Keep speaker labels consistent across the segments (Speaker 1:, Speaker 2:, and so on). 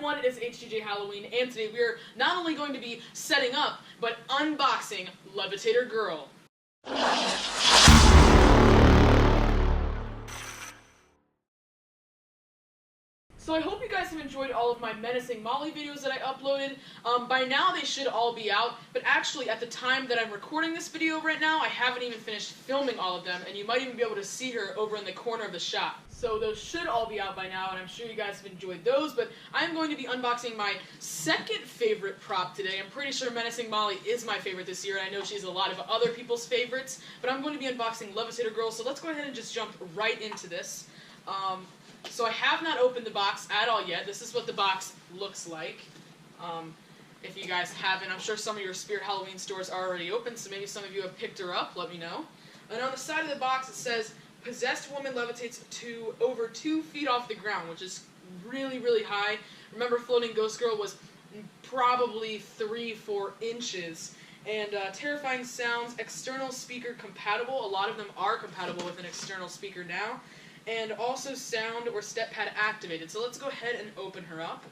Speaker 1: everyone, it is HTJ Halloween, and today we are not only going to be setting up, but unboxing Levitator Girl. So I hope you guys have enjoyed all of my Menacing Molly videos that I uploaded. By now they should all be out, but actually at the time that I'm recording this video right now, I haven't even finished filming all of them, and you might even be able to see her over in the corner of the shop. So those should all be out by now, and I'm sure you guys have enjoyed those, but I'm going to be unboxing my second favorite prop today. I'm pretty sure Menacing Molly is my favorite this year, and I know she's a lot of other people's favorites, but I'm going to be unboxing Levitator Girl, so let's go ahead and just jump right into this. So I have not opened the box at all yet. This is what the box looks like. If you guys haven't, I'm sure some of your Spirit Halloween stores are already open, so maybe some of you have picked her up. Let me know. And on the side of the box it says, "Possessed woman levitates to over 2 feet off the ground," which is really, really high. Remember, Floating Ghost Girl was probably 3-4 inches. And terrifying sounds, external speaker compatible. A lot of them are compatible with an external speaker now. And also sound or step pad activated. So let's go ahead and open her up.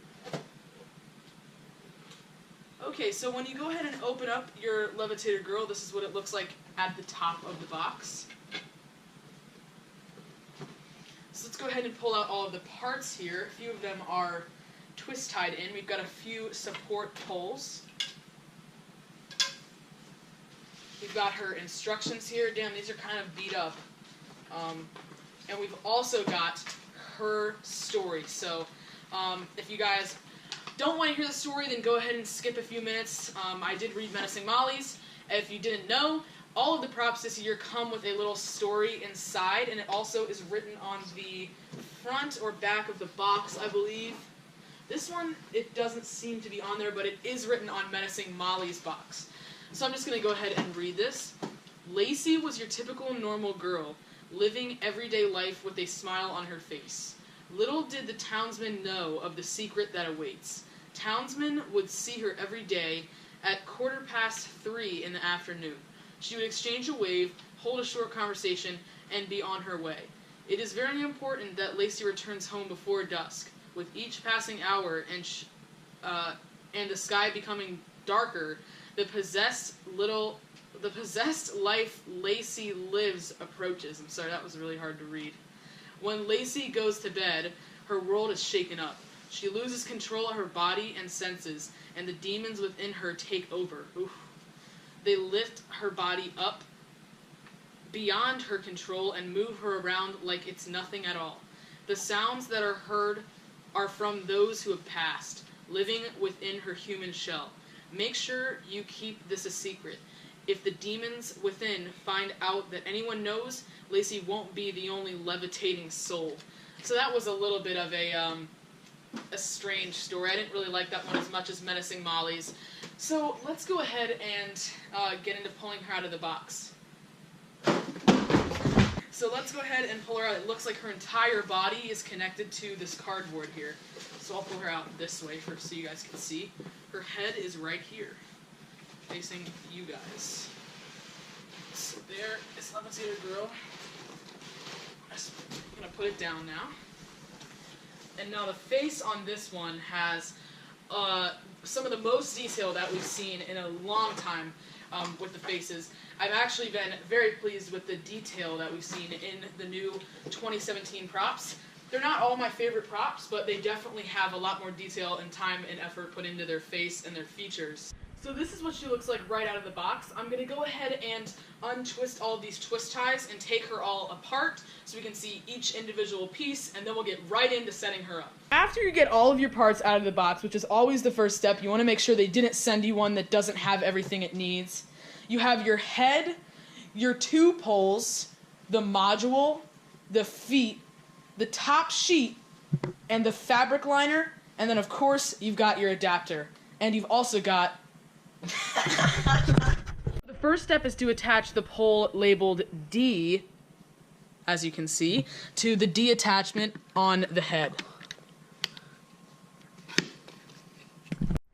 Speaker 1: Okay, so when you go ahead and open up your Levitator Girl, this is what it looks like at the top of the box. So let's go ahead and pull out all of the parts here. A few of them are twist tied in. We've got a few support poles. We've got her instructions here. Damn, these are kind of beat up. And we've also got her story. So if you guys don't want to hear the story, then go ahead and skip a few minutes. I did read Menacing Molly's. If you didn't know, all of the props this year come with a little story inside, and it also is written on the front or back of the box, I believe. This one, it doesn't seem to be on there, but it is written on Menacing Molly's box. So I'm just going to go ahead and read this. "Lacey was your typical normal girl, living everyday life with a smile on her face. Little did the townsmen know of the secret that awaits. Townsmen would see her every day at 3:15 in the afternoon. She would exchange a wave, hold a short conversation, and be on her way. It is very important that Lacey returns home before dusk. With each passing hour and the sky becoming darker, the possessed life Lacey lives approaches." I'm sorry, that was really hard to read. "When Lacey goes to bed, her world is shaken up. She loses control of her body and senses, and the demons within her take over. Oof. They lift her body up beyond her control and move her around like it's nothing at all. The sounds that are heard are from those who have passed, living within her human shell. Make sure you keep this a secret. If the demons within find out that anyone knows, Lacey won't be the only levitating soul." So that was a little bit of a strange story. I didn't really like that one as much as Menacing Molly's. So let's go ahead and get into pulling her out of the box. So let's go ahead and pull her out. It looks like her entire body is connected to this cardboard here. So I'll pull her out this way first so you guys can see. Her head is right here, facing you guys. So there is Levitator Girl. I'm just going to put it down now. And now the face on this one has some of the most detail that we've seen in a long time with the faces. I've actually been very pleased with the detail that we've seen in the new 2017 props. They're not all my favorite props, but they definitely have a lot more detail and time and effort put into their face and their features. So this is what she looks like right out of the box. I'm going to go ahead and untwist all of these twist ties and take her all apart so we can see each individual piece, and then we'll get right into setting her up. After you get all of your parts out of the box, which is always the first step, you want to make sure they didn't send you one that doesn't have everything it needs. You have your head, your 2 poles, the module, the feet, the top sheet, and the fabric liner, and then of course you've got your adapter. And you've also got the first step is to attach the pole labeled D, as you can see, to the D attachment on the head.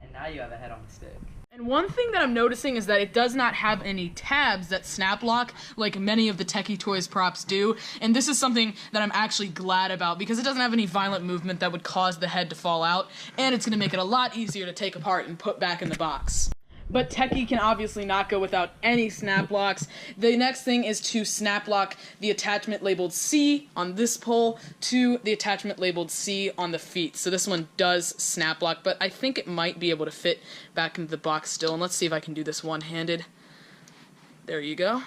Speaker 2: And now you have a head on the stick.
Speaker 1: And And one thing that I'm noticing is that it does not have any tabs that snap lock like many of the Techie Toys props do, and this is something that I'm actually glad about because it doesn't have any violent movement that would cause the head to fall out, and it's going to make it a lot easier to take apart and put back in the box. But Techie can obviously not go without any snap locks. The next thing is to snap lock the attachment labeled C on this pole to the attachment labeled C on the feet. So this one does snap lock, but I think it might be able to fit back into the box still. And let's see if I can do this one-handed. There you go.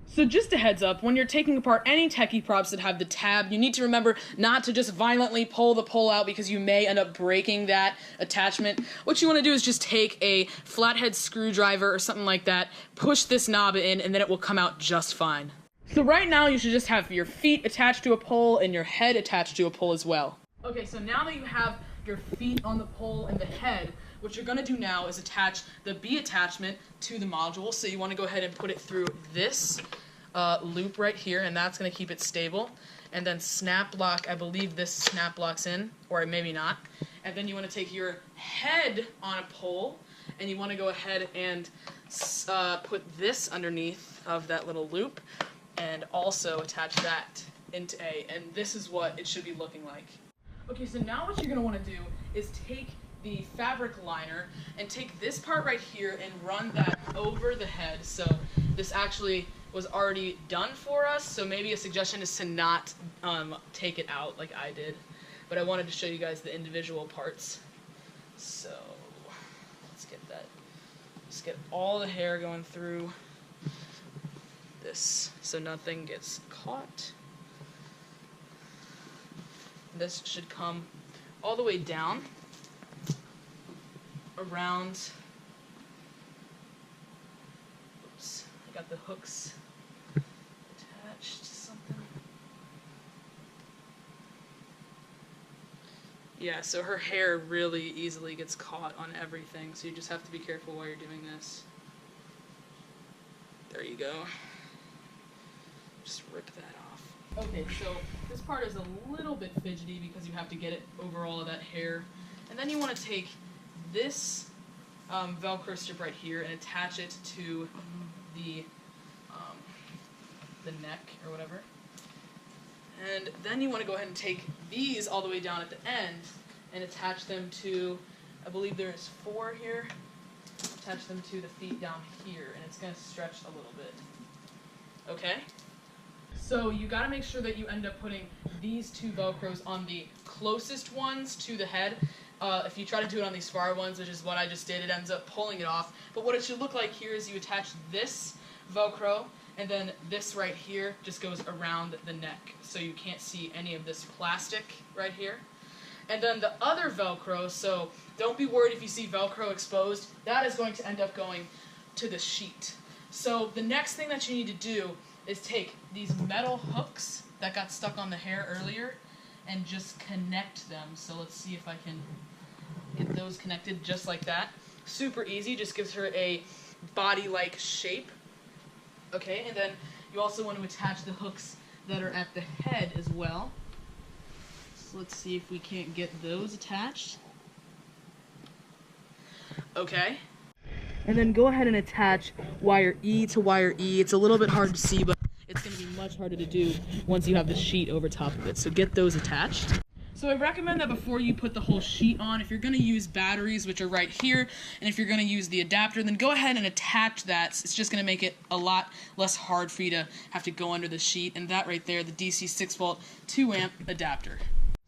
Speaker 1: So just a heads up, when you're taking apart any Techie props that have the tab, you need to remember not to just violently pull the pole out because you may end up breaking that attachment. What you want to do is just take a flathead screwdriver or something like that, push this knob in, and then it will come out just fine. So right now you should just have your feet attached to a pole and your head attached to a pole as well. Okay, so now that you have your feet on the pole and the head, what you're going to do now is attach the B attachment to the module. So you want to go ahead and put it through this loop right here, and that's going to keep it stable. And then snap lock, I believe this snap locks in, or maybe not. And then you want to take your head on a pole, and you want to go ahead and put this underneath of that little loop, and also attach that into A. And this is what it should be looking like. Okay, so now what you're going to want to do is take the fabric liner and take this part right here and run that over the head. So this actually was already done for us, so maybe a suggestion is to not take it out like I did, but I wanted to show you guys the individual parts. So let's get that, just get all the hair going through this so nothing gets caught. This should come all the way down around, oops, I got the hooks attached to something. Yeah, so her hair really easily gets caught on everything, so you just have to be careful while you're doing this. There you go. Just rip that off. Okay, so this part is a little bit fidgety because you have to get it over all of that hair. And then you want to take this Velcro strip right here and attach it to the neck or whatever. And then you want to go ahead and take these all the way down at the end and attach them to, I believe there's 4 here, attach them to the feet down here, and it's going to stretch a little bit. Okay? So you got to make sure that you end up putting these 2 Velcros on the closest ones to the head. If you try to do it on these far ones, which is what I just did, it ends up pulling it off. But what it should look like here is you attach this Velcro, and then this right here just goes around the neck, so you can't see any of this plastic right here. And then the other Velcro, so don't be worried if you see Velcro exposed, that is going to end up going to the sheet. So the next thing that you need to do is take these metal hooks that got stuck on the hair earlier and just connect them. So let's see if I can get those connected just like that. Super easy, just gives her a body-like shape. Okay, and then you also want to attach the hooks that are at the head as well. So let's see if we can't get those attached. Okay. And then go ahead and attach wire E to wire E. It's a little bit hard to see, but it's going to be much harder to do once you have the sheet over top of it. So get those attached. So I recommend that before you put the whole sheet on, if you're going to use batteries, which are right here, and if you're going to use the adapter, then go ahead and attach that. It's just going to make it a lot less hard for you to have to go under the sheet. And that right there, the DC 6-volt 2-amp adapter.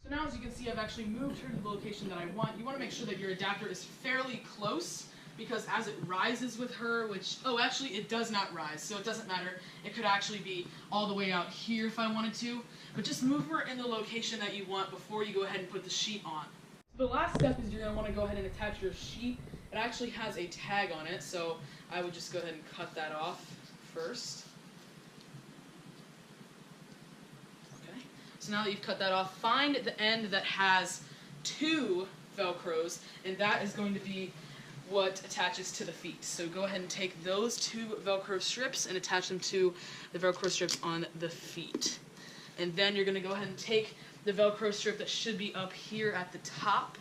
Speaker 1: So now as you can see, I've actually moved her to the location that I want. You want to make sure that your adapter is fairly close, because as it rises with her, which, oh, actually it does not rise, so it doesn't matter. It could actually be all the way out here if I wanted to, but just move her in the location that you want before you go ahead and put the sheet on. So the last step is you're going to want to go ahead and attach your sheet. It actually has a tag on it, so I would just go ahead and cut that off first. Okay, so now that you've cut that off, find the end that has 2 Velcros, and that is going to be what attaches to the feet. So go ahead and take those 2 Velcro strips and attach them to the Velcro strips on the feet. And then you're going to go ahead and take the Velcro strip that should be up here at the top,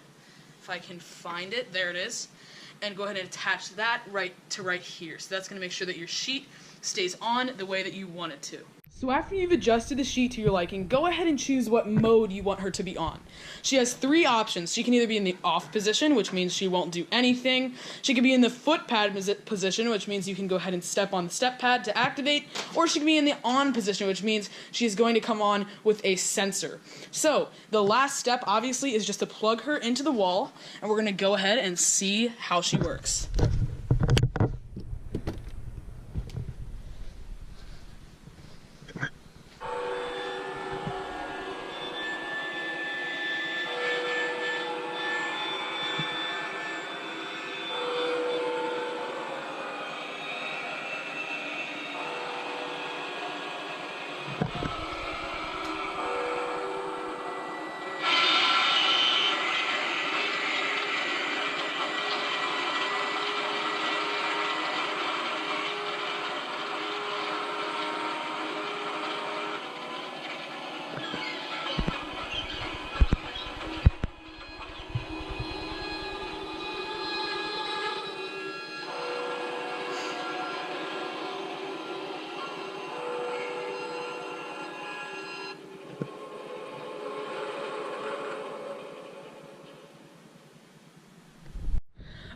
Speaker 1: if I can find it. There it is. and go ahead and attach that right here. So that's going to make sure that your sheet stays on the way that you want it to. So after you've adjusted the sheet to your liking, go ahead and choose what mode you want her to be on. She has 3 options. She can either be in the off position, which means she won't do anything. She can be in the foot pad position, which means you can go ahead and step on the step pad to activate. Or she can be in the on position, which means she's going to come on with a sensor. So the last step, obviously, is just to plug her into the wall, and we're going to go ahead and see how she works.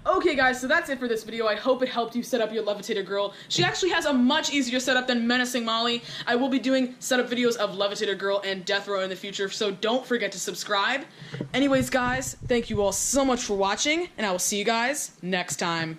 Speaker 1: Okay guys, so that's it for this video. I hope it helped you set up your Levitator Girl. She actually has a much easier setup than Menacing Molly. I will be doing setup videos of Levitator Girl and Death Row in the future, so don't forget to subscribe. Anyways guys, thank you all so much for watching, and I will see you guys next time.